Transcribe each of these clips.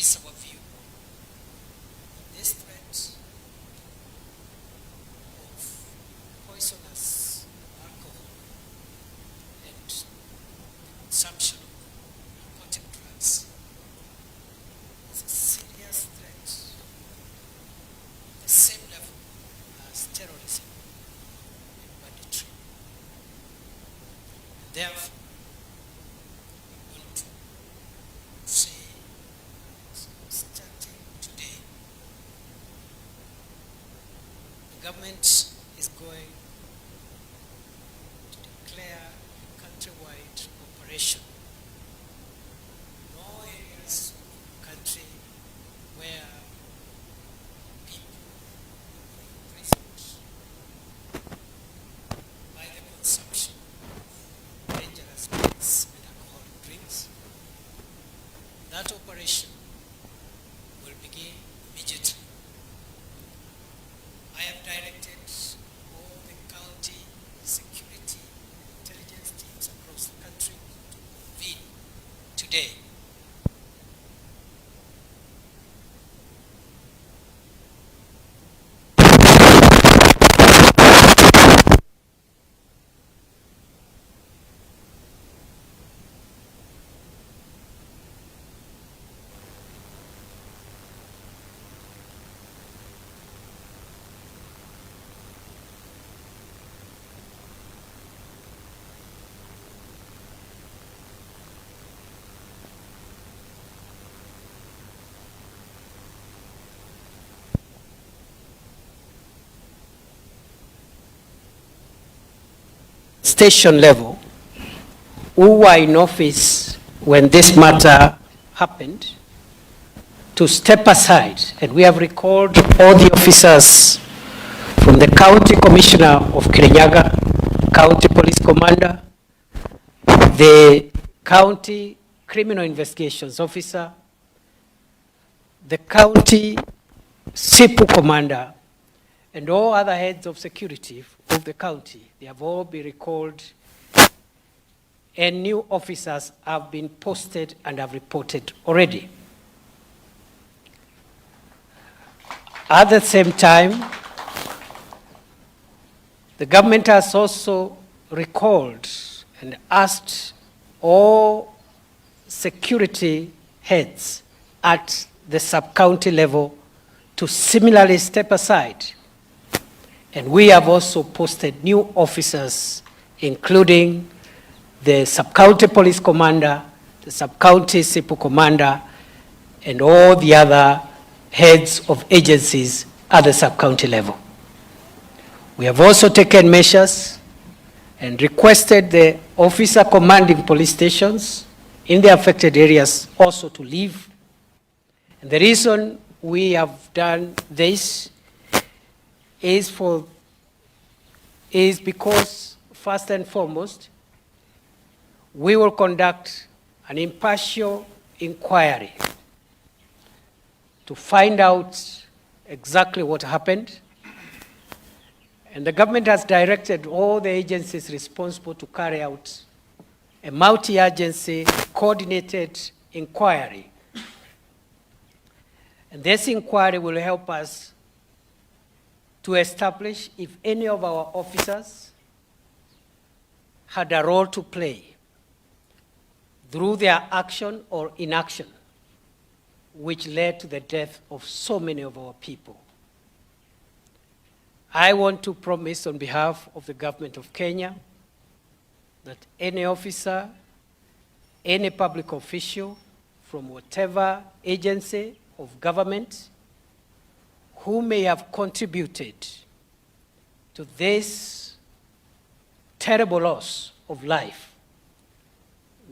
is our view. This threat of poisonous alcohol and the consumption of narcotic drugs is a serious threat, the same level as terrorism and banditry. And therefore, we want to say, starting today, the government is going to declare a countrywide operation. No areas of the country where people are imprisoned by the consumption of dangerous drugs and alcoholic drinks. That operation will begin immediately. I have directed all the county security intelligence teams across the country to convene today. Station level, who were in office when this matter happened, to step aside. And we have recalled all the officers from the County Commissioner of Kirinyaga, County Police Commander, the County Criminal Investigations Officer, the County SIPU Commander, and all other heads of security of the county. They have all been recalled, and new officers have been posted and have reported already. At the same time, the government has also recalled and asked all security heads at the sub-county level to similarly step aside. And we have also posted new officers, including the sub-county police commander, the sub-county SIPU commander, and all the other heads of agencies at the sub-county level. We have also taken measures and requested the officer commanding police stations in the affected areas also to leave. And the reason we have done this is because, first and foremost, we will conduct an impartial inquiry to find out exactly what happened. And the government has directed all the agencies responsible to carry out a multi-agency coordinated inquiry. And this inquiry will help us to establish if any of our officers had a role to play through their action or inaction, which led to the death of so many of our people. I want to promise on behalf of the government of Kenya that any officer, any public official from whatever agency of government who may have contributed to this terrible loss of life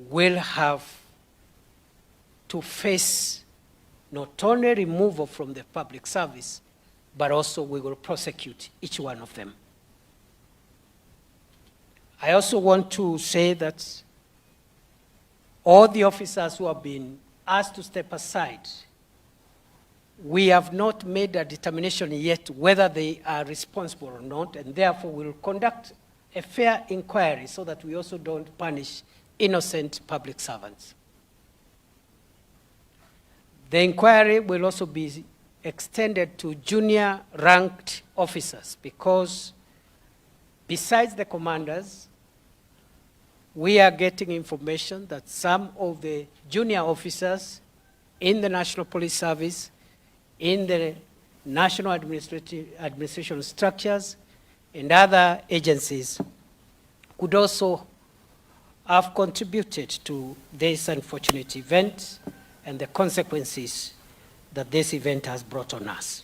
will have to face not only removal from the public service, but also we will prosecute each one of them. I also want to say that all the officers who have been asked to step aside, we have not made a determination yet whether they are responsible or not, and therefore we will conduct a fair inquiry so that we also don't punish innocent public servants. The inquiry will also be extended to junior ranked officers, because besides the commanders, we are getting information that some of the junior officers in the National Police Service, in the national administration structures, and other agencies could also have contributed to this unfortunate event and the consequences that this event has brought on us.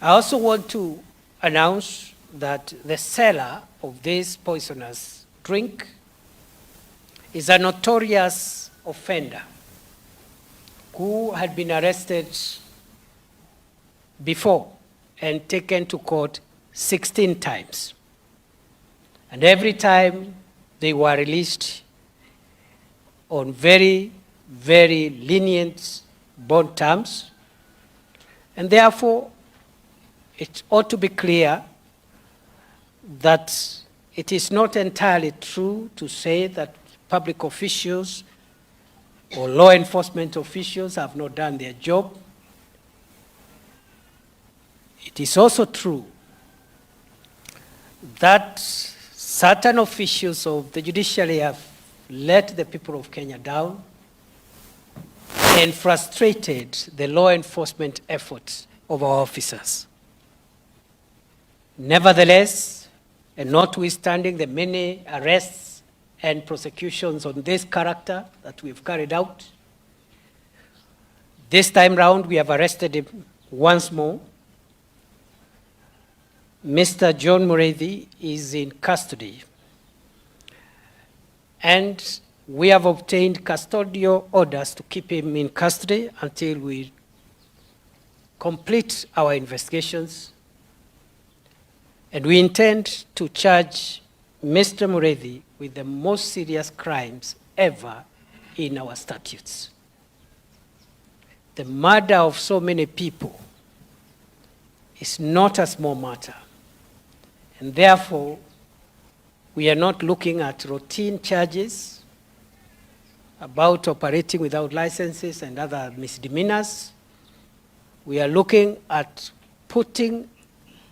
I also want to announce that the seller of this poisonous drink is a notorious offender who had been arrested before and taken to court 16 times. And every time they were released on very, very lenient bond terms. And therefore, it ought to be clear that it is not entirely true to say that public officials or law enforcement officials have not done their job. It is also true that certain officials of the judiciary have let the people of Kenya down and frustrated the law enforcement efforts of our officers. Nevertheless, and notwithstanding the many arrests and prosecutions on this character that we've carried out, this time round we have arrested him once more. Mr. John Mureithi is in custody, and we have obtained custodial orders to keep him in custody until we complete our investigations. And we intend to charge Mr. Mureithi with the most serious crimes ever in our statutes. The murder of so many people is not a small matter. And therefore, we are not looking at routine charges about operating without licenses and other misdemeanors. We are looking at putting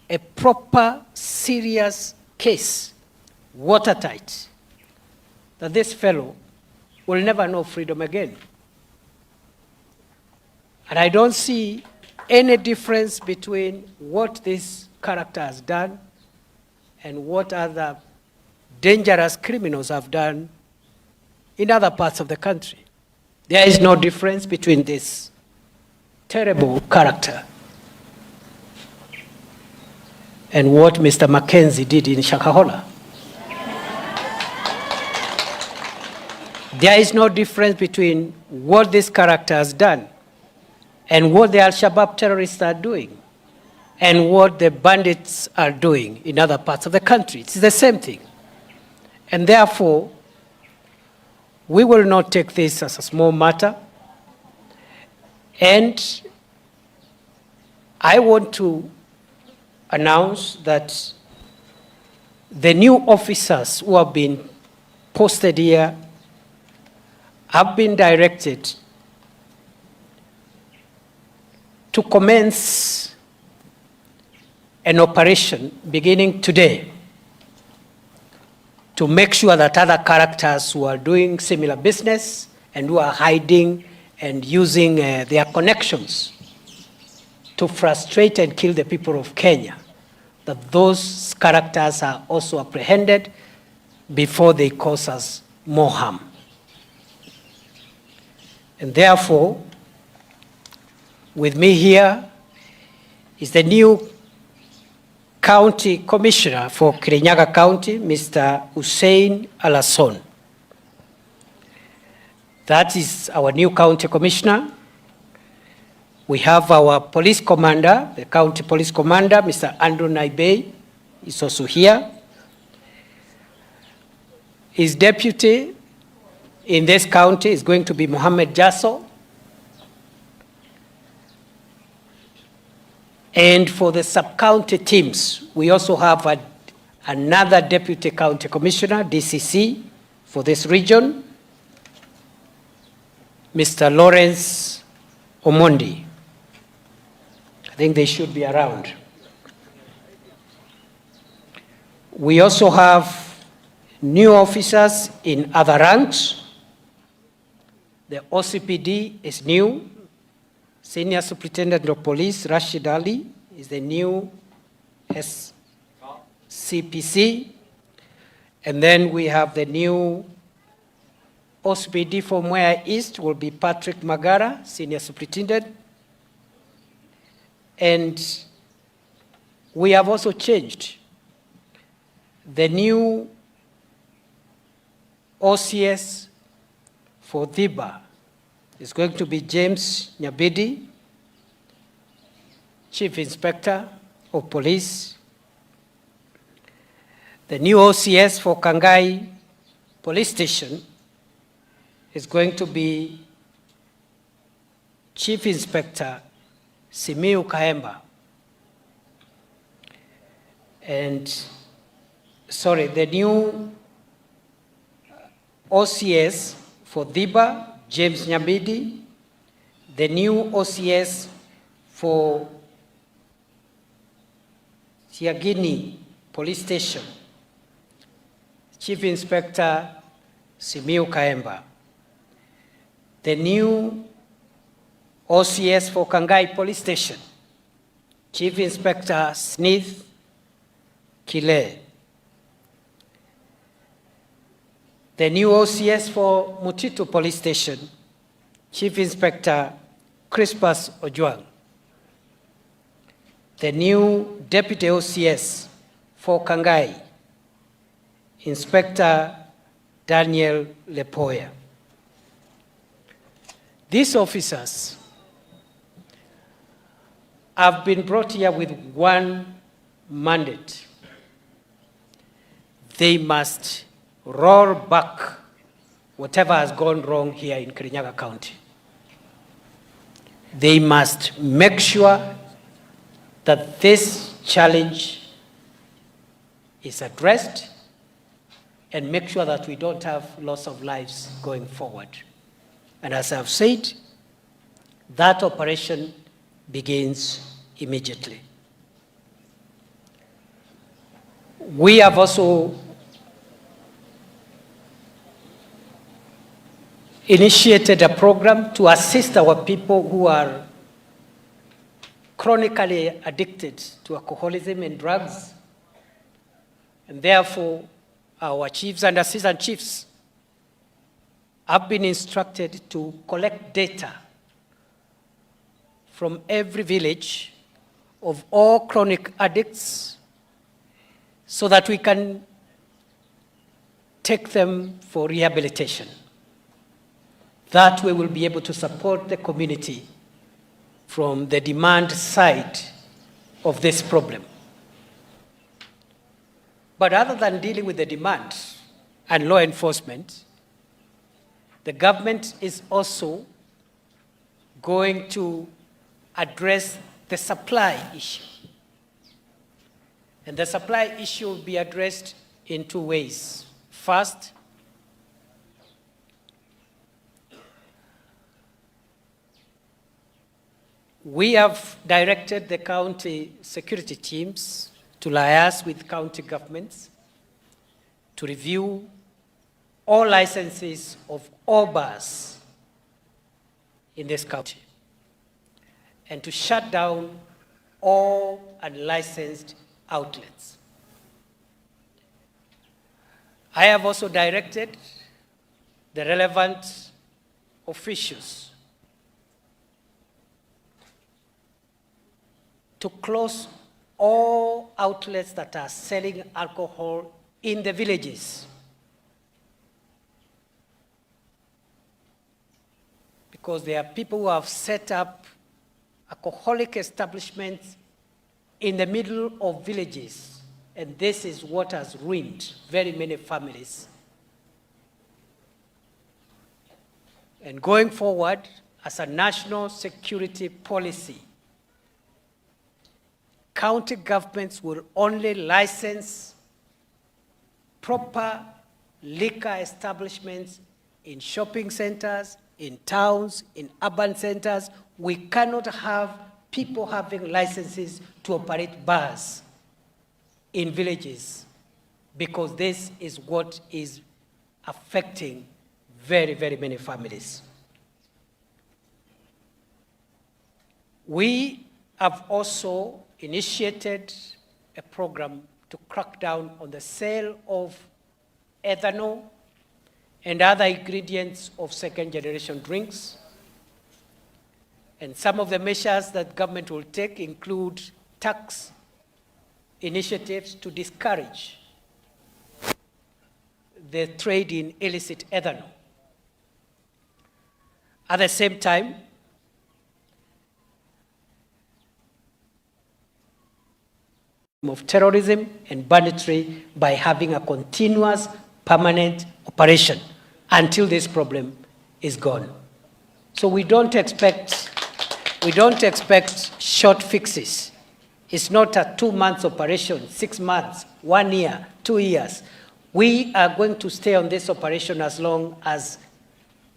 a proper, serious case, watertight, that this fellow will never know freedom again. And I don't see any difference between what this character has done and what other dangerous criminals have done in other parts of the country. There is no difference between this terrible character and what Mr. Mackenzie did in Shakahola. There is no difference between what this character has done and what the Al-Shabaab terrorists are doing and what the bandits are doing in other parts of the country. It's the same thing. And therefore, we will not take this as a small matter. And I want to announce that the new officers who have been posted here have been directed to commence an operation beginning today to make sure that other characters who are doing similar business and who are hiding and using their connections to frustrate and kill the people of Kenya, that those characters are also apprehended before they cause us more harm. And therefore, with me here is the new County Commissioner for Kirinyaga County, Mr. Hussein Alasson. That is our new County Commissioner. We have our Police Commander, the County Police Commander, Mr. Andrew Naibei, is also here. His deputy in this county is going to be Mohammed Jasso. And for the sub-county teams, we also have another Deputy County Commissioner, DCC, for this region. Mr. Lawrence Omondi. I think they should be around. We also have new officers in other ranks. The OCPD is new. Senior Superintendent of Police Rashid Ali is the new SCPC. And then we have the new OCPD from Mwea East will be Patrick Magara, Senior Superintendent. And we have also changed. The new OCS for Dhiba is going to be James Nyabidi, Chief Inspector of Police. The new OCS for Kangai Police Station is going to be Chief Inspector Simiu Kahemba. And, sorry, the new OCS for Dhiba, James Nyabidi. The new OCS for Siagini Police Station, Chief Inspector Simiu Kahemba. The new OCS for Kangai Police Station, Chief Inspector Smith Kile. The new OCS for Mutitu Police Station, Chief Inspector Crispus Ojwang. The new Deputy OCS for Kangai, Inspector Daniel Lepoya. These officers have been brought here with one mandate. They must roll back whatever has gone wrong here in Kirinyaga County. They must make sure that this challenge is addressed and make sure that we don't have loss of lives going forward. And as I've said, that operation begins immediately. We have also initiated a program to assist our people who are chronically addicted to alcoholism and drugs. And therefore, our chiefs and assistant chiefs have been instructed to collect data from every village of all chronic addicts so that we can take them for rehabilitation. That way we'll be able to support the community from the demand side of this problem. But other than dealing with the demand and law enforcement, the government is also going to address the supply issue. And the supply issue will be addressed in two ways. First, we have directed the county security teams to liaise with county governments to review all licenses of all bars in this county and to shut down all unlicensed outlets. I have also directed the relevant officials to close all outlets that are selling alcohol in the villages. Because there are people who have set up alcoholic establishments in the middle of villages, and this is what has ruined very many families. And going forward, as a national security policy, county governments will only license proper liquor establishments in shopping centers, in towns, in urban centers. We cannot have people having licenses to operate bars in villages, because this is what is affecting very, very many families. We have also initiated a program to crack down on the sale of ethanol and other ingredients of second-generation drinks. And some of the measures that government will take include tax initiatives to discourage the trade in illicit ethanol. At the same time, of terrorism and banditry by having a continuous, permanent operation until this problem is gone. So we don't expect short fixes. It's not a 2 months operation, 6 months, 1 year, 2 years. We are going to stay on this operation as long as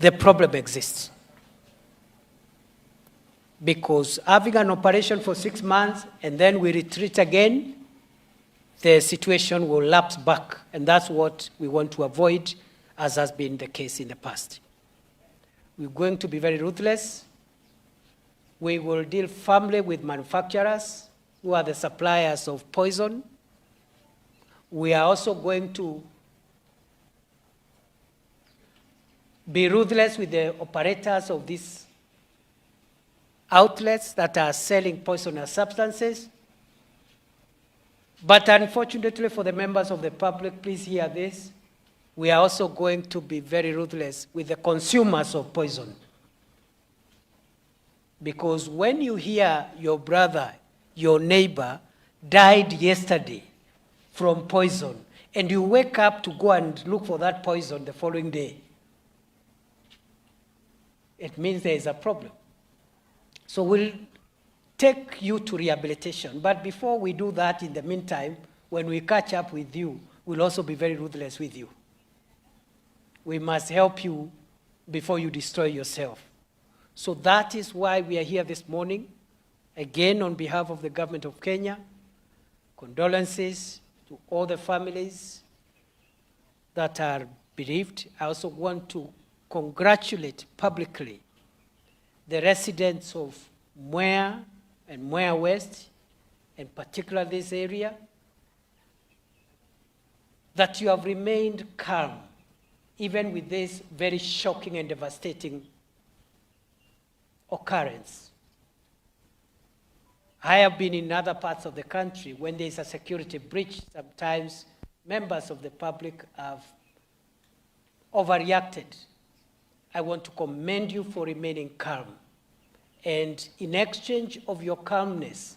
the problem exists. Because having an operation for 6 months and then we retreat again, the situation will lapse back. And that's what we want to avoid, as has been the case in the past. We're going to be very ruthless. We will deal firmly with manufacturers who are the suppliers of poison. We are also going to be ruthless with the operators of these outlets that are selling poisonous substances. But unfortunately for the members of the public, please hear this, we are also going to be very ruthless with the consumers of poison. Because when you hear your brother, your neighbor, died yesterday from poison, and you wake up to go and look for that poison the following day, it means there is a problem. So we'll take you to rehabilitation. But before we do that, in the meantime, when we catch up with you, we'll also be very ruthless with you. We must help you before you destroy yourself. So that is why we are here this morning. Again, on behalf of the government of Kenya, condolences to all the families that are bereaved. I also want to congratulate publicly the residents of Mwea and Mwea West, in particular this area, that you have remained calm, even with this very shocking and devastating occurrence. I have been in other parts of the country when there is a security breach. Sometimes members of the public have overreacted. I want to commend you for remaining calm. And in exchange of your calmness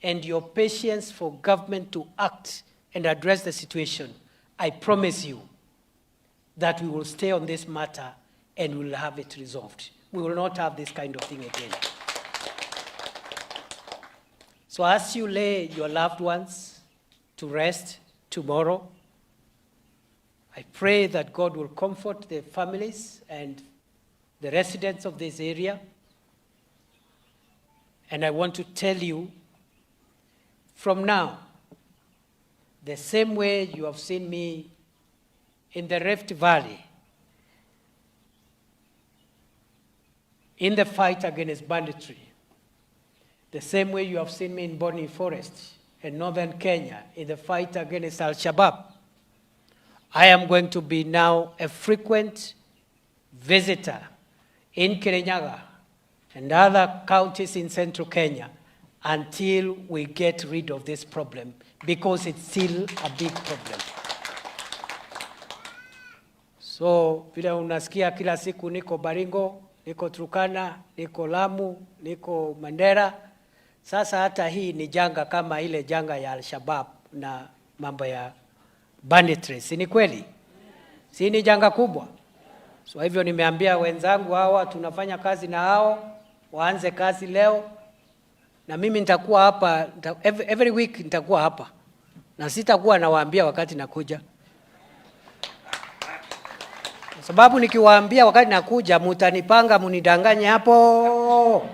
and your patience for government to act and address the situation, I promise you that we will stay on this matter and we will have it resolved. We will not have this kind of thing again. So as you lay your loved ones to rest tomorrow, I pray that God will comfort the families and the residents of this area. And I want to tell you, from now, the same way you have seen me in the Rift Valley, in the fight against banditry, the same way you have seen me in Boni Forest in northern Kenya in the fight against Al-Shabaab, I am going to be now a frequent visitor in Kirinyaga and other counties in central Kenya until we get rid of this problem, because it's still a big problem. So, vile unasikia kila siku niko Baringo, niko Turkana, niko Lamu, niko Mandera. Sasa hata hii ni janga kama ile janga ya Al-Shabaab na mambo ya banditry. Si ni kweli? Si ni janga kubwa? So hivyo nimeambia wenzangu hawa tunafanya kazi na hao, waanze kazi leo. Na mimi nitakuwa hapa, every week nitakuwa hapa. Na sitakuwa nawaambia wakati nakuja. Sababu nikiwaambia wakati nakuja mutanipanga munidanganye hapo.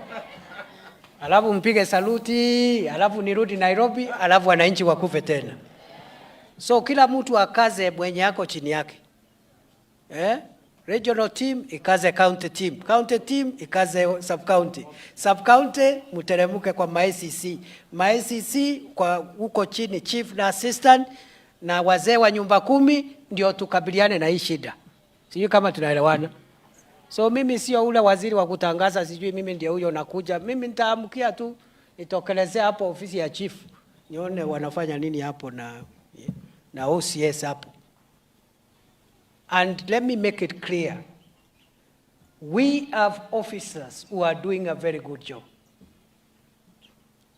Alafu mpige saluti, alafu nirudi Nairobi, alafu wananchi wakufe tena. So kila mtu akaze mwenye yako chini yake. Regional team ikaze county team. County team ikaze sub county. Sub county muteremuke kwa ma-ICC. Ma-ICC kwa huko chini chief na assistant na wazee wa nyumba 10 ndio tukabiliane na hii shida. Sijui kama tunaelewana. So mimi sio ule waziri wa kutangaza sijui mimi ndio huyo nakuja. Mimi nitaamkia tu nitokelezea hapo ofisi ya chief. Nione wanafanya nini hapo na OCS hapo. And let me make it clear. We have officers who are doing a very good job.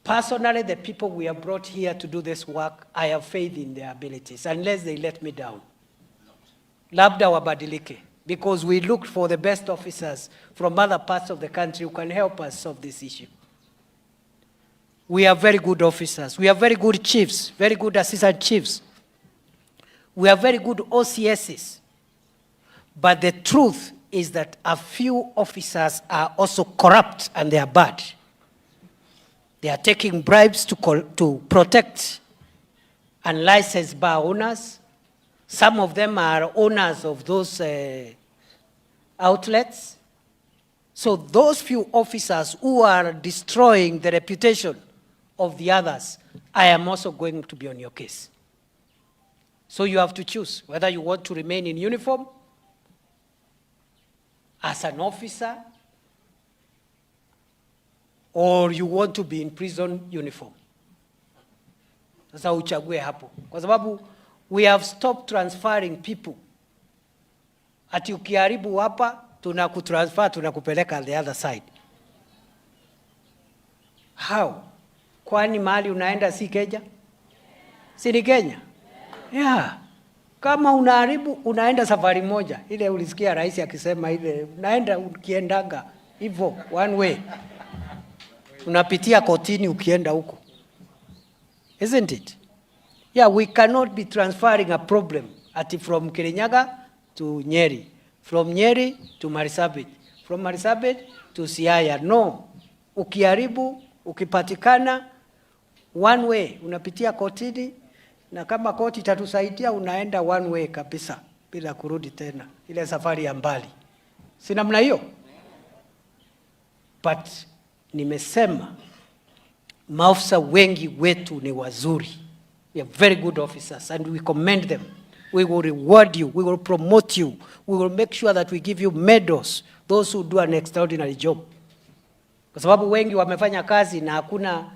Personally, the people we have brought here to do this work, I have faith in their abilities, unless they let me down. Labda wabadilike, because we looked for the best officers from other parts of the country who can help us solve this issue. We have very good officers. We have very good chiefs, very good assistant chiefs. We have very good OCSs. But the truth is that a few officers are also corrupt and they are bad. They are taking bribes to protect unlicensed bar owners. Some of them are owners of those outlets. So those few officers who are destroying the reputation of the others, I am also going to be on your case. So you have to choose whether you want to remain in uniform as an officer, or you want to be in prison uniform. Sasa uchague hapo. Kwa sababu we have stopped transferring people. Ati ukiharibu hapa, tunakutransfer, tunakupeleka the other side. How? Kwani mahali unaenda si Kenya? Si ni Kenya? Yeah. Kama unaharibu unaenda safari moja. Ile ulisikia rais akisema ile unaenda ukiendanga hivyo one way. Unapitia kotini ukienda huko. Isn't it? Yeah, we cannot be transferring a problem from Kirinyaga to Nyeri, from Nyeri to Marsabit, from Marsabit to Siaya. No. Ukiharibu, ukipatikana one way, unapitia kotini. Na kama koti itatusaidia unaenda one way kabisa bila kurudi tena ile safari ya mbali. Si namna hiyo? But nimesema maafisa wengi wetu ni wazuri. We are very good officers and we commend them. We will reward you, we will promote you, we will make sure that we give you medals, those who do an extraordinary job. Kwa sababu wengi wamefanya kazi na hakuna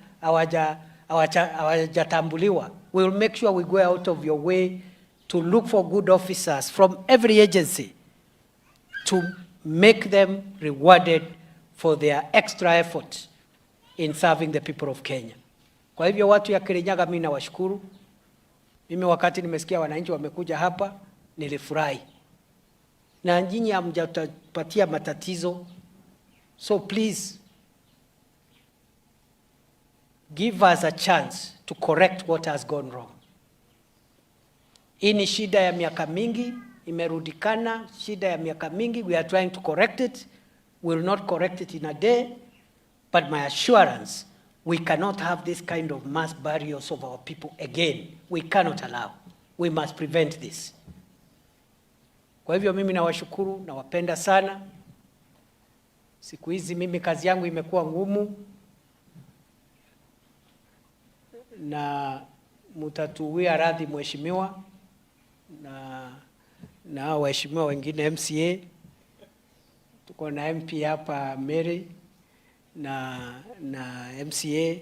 hawajatambuliwa. We will make sure we go out of your way to look for good officers from every agency to make them rewarded for their extra effort in serving the people of Kenya. Kwa hivyo watu ya Kirinyaga mimi nawashukuru. Mimi wakati nimesikia wananchi wamekuja hapa nilifurahi. Na nyinyi hamjapatia matatizo. So please give us a chance to correct what has gone wrong. Hii ni shida ya miaka mingi, imerudikana, shida ya miaka mingi, we are trying to correct it. We will not correct it in a day, but my assurance, we cannot have this kind of mass burials of our people again. We cannot allow. We must prevent this. Kwa hivyo mimi nawashukuru, nawapenda sana. Siku hizi mimi kazi yangu imekuwa ngumu. Na mutatuwia radhi mheshimiwa na waheshimiwa wengine MCA. Tuko na MP hapa Mary na MCA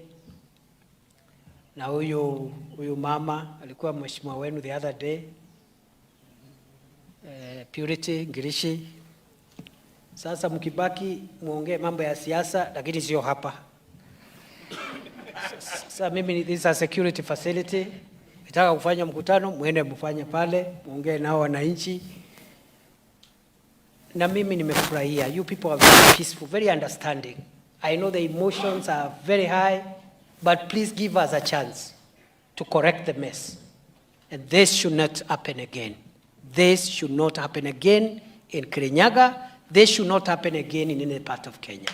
na huyu mama alikuwa mheshimiwa wenu the other day, Purity Ngirishi. Sasa mkibaki muongee mambo ya siasa lakini sio hapa. Sasa mimi this is a security facility. Nataka kufanya mkutano, muende mfanye pale, muongee nao wananchi. Na mimi nimefurahia. You people are very peaceful, very understanding. I know the emotions are very high, but please give us a chance to correct the mess. And this should not happen again. This should not happen again in Kirinyaga. They should not happen again in any part of Kenya.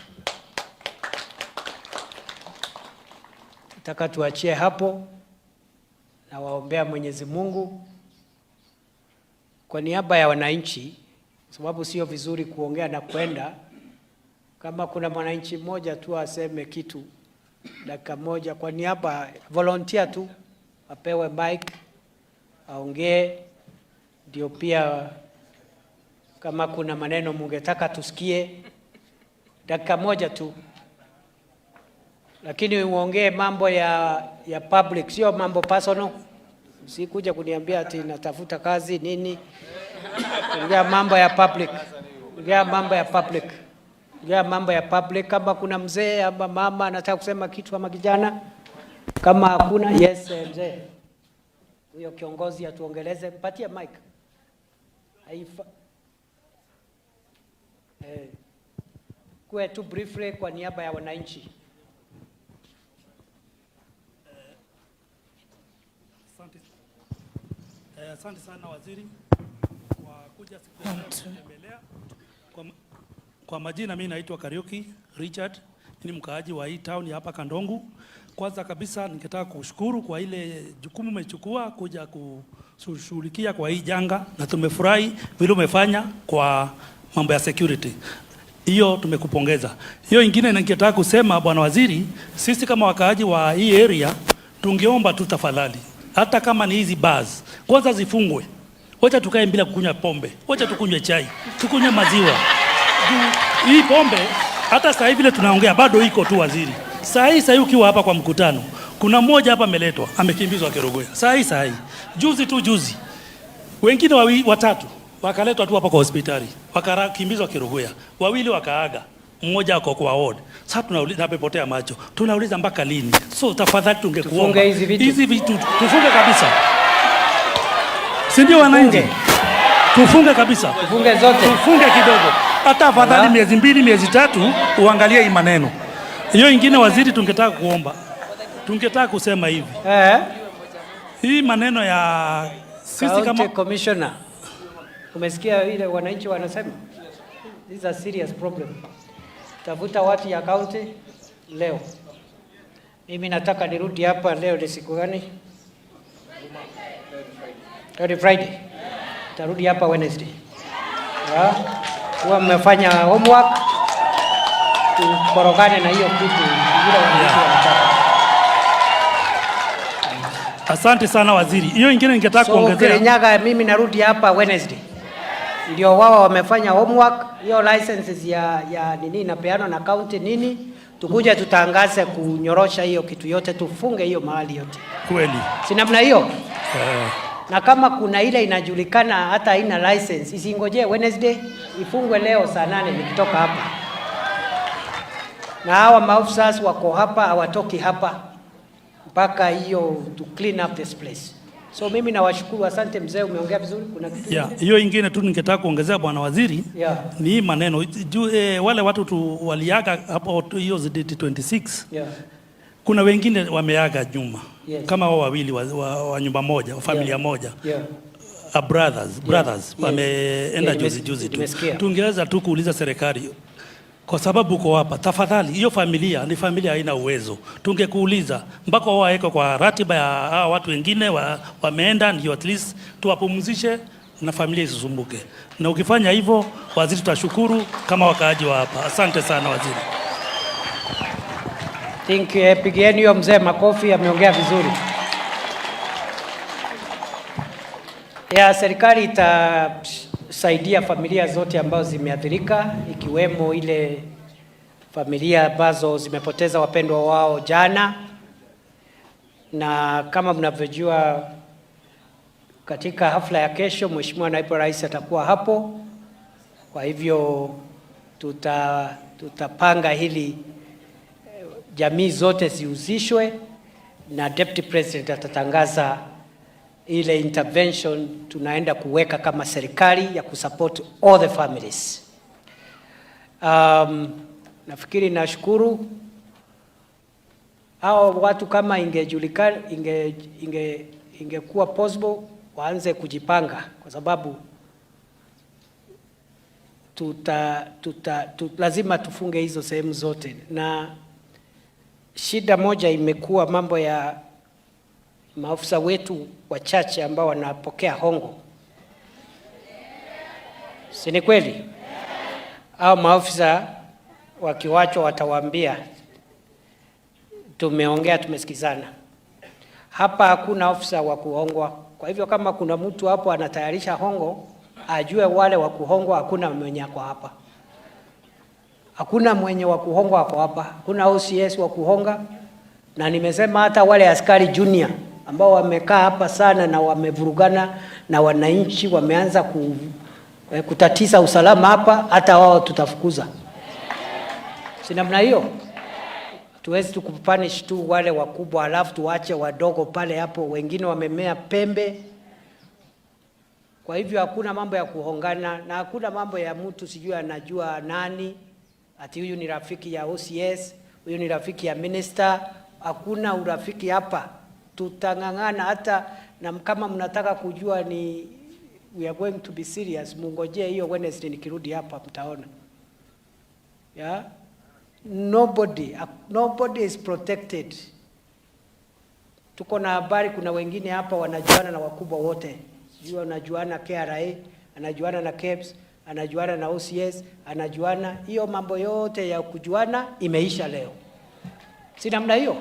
Nataka tuachie hapo na waombea Mwenyezi Mungu kwa niaba ya wananchi, sababu sio vizuri kuongea na kwenda. Kama kuna mwananchi mmoja tu aseme kitu dakika moja kwa niaba, volunteer tu apewe mic aongee, ndio pia kama kuna maneno mungetaka tusikie dakika moja tu, lakini uongee mambo ya public, sio mambo personal. Usikuja kuniambia ati natafuta kazi nini. Ongea mambo ya public. Ongea mambo ya public. Ongea mambo ya public. Kama kuna mzee ama mama anataka kusema kitu ama kijana, kama hakuna, yes mzee, huyo kiongozi atuongeleze, mpatie mic. Kwa tu briefly kwa niaba ya wananchi. Asante sana waziri kwa kuja siku ya kutembelea. Kwa majina mimi naitwa Kariuki Richard, ni mkaaji wa hii town hapa Kandongu. Kwanza kabisa ningetaka kushukuru kwa ile jukumu umechukua kuja kushughulikia kwa hii janga, na tumefurahi vile umefanya kwa mambo ya security. Hiyo tumekupongeza. Hiyo ingine ningetaka kusema bwana waziri, sisi kama wakaaji wa hii area tungeomba tu tafadhali, hata kama ni hizi bars kwanza zifungwe. Wacha tukae bila kukunywa pombe. Wacha tukunywe chai, tukunywe maziwa. Hii pombe hata sasa hivi tunaongea bado iko tu waziri. Sasa hii ukiwa hapa kwa mkutano, kuna mmoja hapa ameletwa, amekimbizwa Kerogoya. Sasa hii juzi wengine watatu wakaletwa tu hapa kwa hospitali, wakakimbizwa Kerogoya. Wawili wakaaga, mmoja ako kwa ward. Sasa tunauliza, amepotea macho. Tunauliza mpaka lini? So tafadhali tungekuomba hizi vitu tufunge kabisa. Si ndio wananchi? Tufunge kabisa. Tufunge zote. Tufunge kidogo. Hata afadhali miezi 2, miezi 3 uangalie hii maneno. Hiyo ingine waziri tungetaka kuomba. Tungetaka kusema hivi. Hii maneno ya sisi kama commissioner. Umesikia ile wananchi wanasema? This is a serious problem. Tafuta watu ya county leo. Mimi nataka nirudi hapa leo, ni siku gani? Friday. Tarudi hapa Wednesday. Huwa mmefanya homework, tukorogane na hiyo kitu bila wananchi wanataka. Asante sana waziri. Hiyo ingine ningetaka kuongezea. Kirinyaga mimi narudi hapa Wednesday. Ndio wao wamefanya homework, hiyo licenses ya nini inapeanwa na county nini, tukuja tutangaze kunyorosha hiyo kitu yote, tufunge hiyo mahali yote. Kweli. Si namna hiyo? Na kama kuna ile inajulikana hata haina license, isingoje Wednesday, ifungwe leo saa 8 nikitoka hapa. Na hawa maofisa wako hapa, hawatoki hapa mpaka hiyo to clean up this place. So mimi nawashukuru, asante mzee, umeongea vizuri. Kuna kitu hiyo ingine tu ningetaka kuongezea bwana waziri, ni maneno wale watu tu waliaga hapo hiyo date 26. Kuna wengine wameaga nyuma. Kama wao wawili wa nyumba moja, wa familia moja. Brothers wameenda juzi tu. Tungeweza tu kuuliza serikali, kwa sababu uko hapa, tafadhali hiyo familia ni familia haina uwezo. Tungekuuliza mpaka wao waweke kwa ratiba ya hao watu wengine wameenda, ndio at least tuwapumzishe na familia isisumbuke. Na ukifanya hivyo waziri, tutashukuru kama wakaaji wa hapa. Asante sana waziri. Pigieni hiyo mzee makofi, ameongea vizuri. Serikali itasaidia familia zote ambazo zimeathirika, ikiwemo ile familia ambazo zimepoteza wapendwa wao jana. Na kama mnavyojua, katika hafla ya kesho Mheshimiwa Naibu Rais atakuwa hapo. Kwa hivyo tutapanga hili jamii zote zihusishwe, na Deputy President atatangaza ile intervention tunaenda kuweka kama serikali ya kusupport all the families. Nafikiri nashukuru hao watu, kama ingejulikana ingekuwa possible waanze kujipanga, kwa sababu lazima tufunge hizo sehemu zote. Na shida moja imekuwa mambo ya maafisa wetu wachache ambao wanapokea hongo. Si ni kweli? Au maafisa wakiwachwa watawaambia tumeongea, tumesikizana. Hapa hakuna ofisa wa kuhongwa. Kwa hivyo kama kuna mtu hapo anatayarisha hongo, ajue wale wa kuhongwa hakuna mwenye ako hapa. Hakuna mwenye wa kuhongwa ako hapa. Hakuna OCS wa kuhonga. Na nimesema hata wale askari junior ambao wamekaa hapa sana na wamevurugana na wananchi, wameanza kutatiza usalama hapa, hata wao tutafukuza. Si namna hiyo? Tuwezi tukupunish tu wale wakubwa alafu tuache wadogo pale hapo, wengine wamemea pembe. Kwa hivyo hakuna mambo ya kuhongana na hakuna mambo ya mtu sijui anajua nani, ati huyu ni rafiki ya OCS, huyu ni rafiki ya minister. Hakuna urafiki hapa. Tutangangana hata na kama mnataka kujua ni we are going to be serious, mungojee hiyo Wednesday nikirudi hapa mtaona. Yeah? Nobody is protected. Tuko na habari kuna wengine hapa wanajuana na wakubwa wote. Sijui anajuana KRA, anajuana na KEBS, anajuana na OCS, anajuana. Hiyo mambo yote ya kujuana imeisha leo. Si namna hiyo?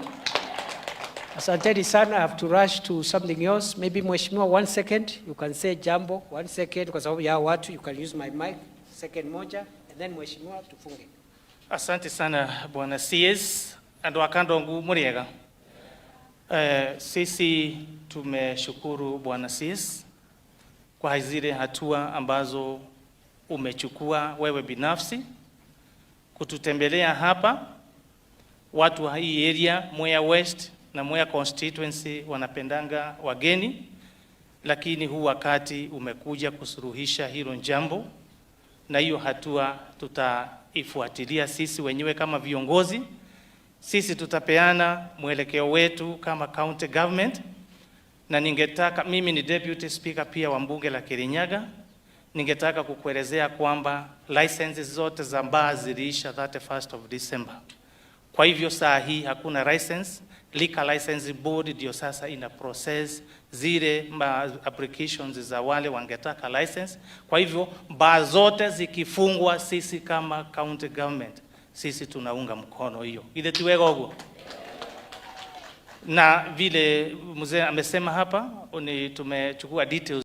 Asanteni sana. I have to rush to something else. Maybe mheshimiwa 1 second, you can say jambo 1 second kwa sababu ya watu, you can use my mic second moja, and then mheshimiwa tufunge. Asante sana bwana CS and wakandongu muriega. Sisi tumeshukuru bwana CS kwa zile hatua ambazo umechukua wewe binafsi kututembelea hapa. Watu wa hii area Mwea West na Mwea constituency wanapendanga wageni, lakini huu wakati umekuja kusuruhisha hilo jambo, na hiyo hatua tutaifuatilia sisi wenyewe kama viongozi. Sisi tutapeana mwelekeo wetu kama county government, na ningetaka, mimi ni deputy speaker pia wa mbunge la Kirinyaga, ningetaka kukuelezea kwamba licenses zote za baa ziliisha 31st of December. Kwa hivyo saa hii hakuna license. Liquor License Board ndio sasa ina process zile applications za wale wangetaka license. Kwa hivyo baa zote zikifungwa, sisi kama county government, sisi tunaunga mkono hiyo. Ile tuwego huko. Na vile mzee amesema hapa, tumechukua details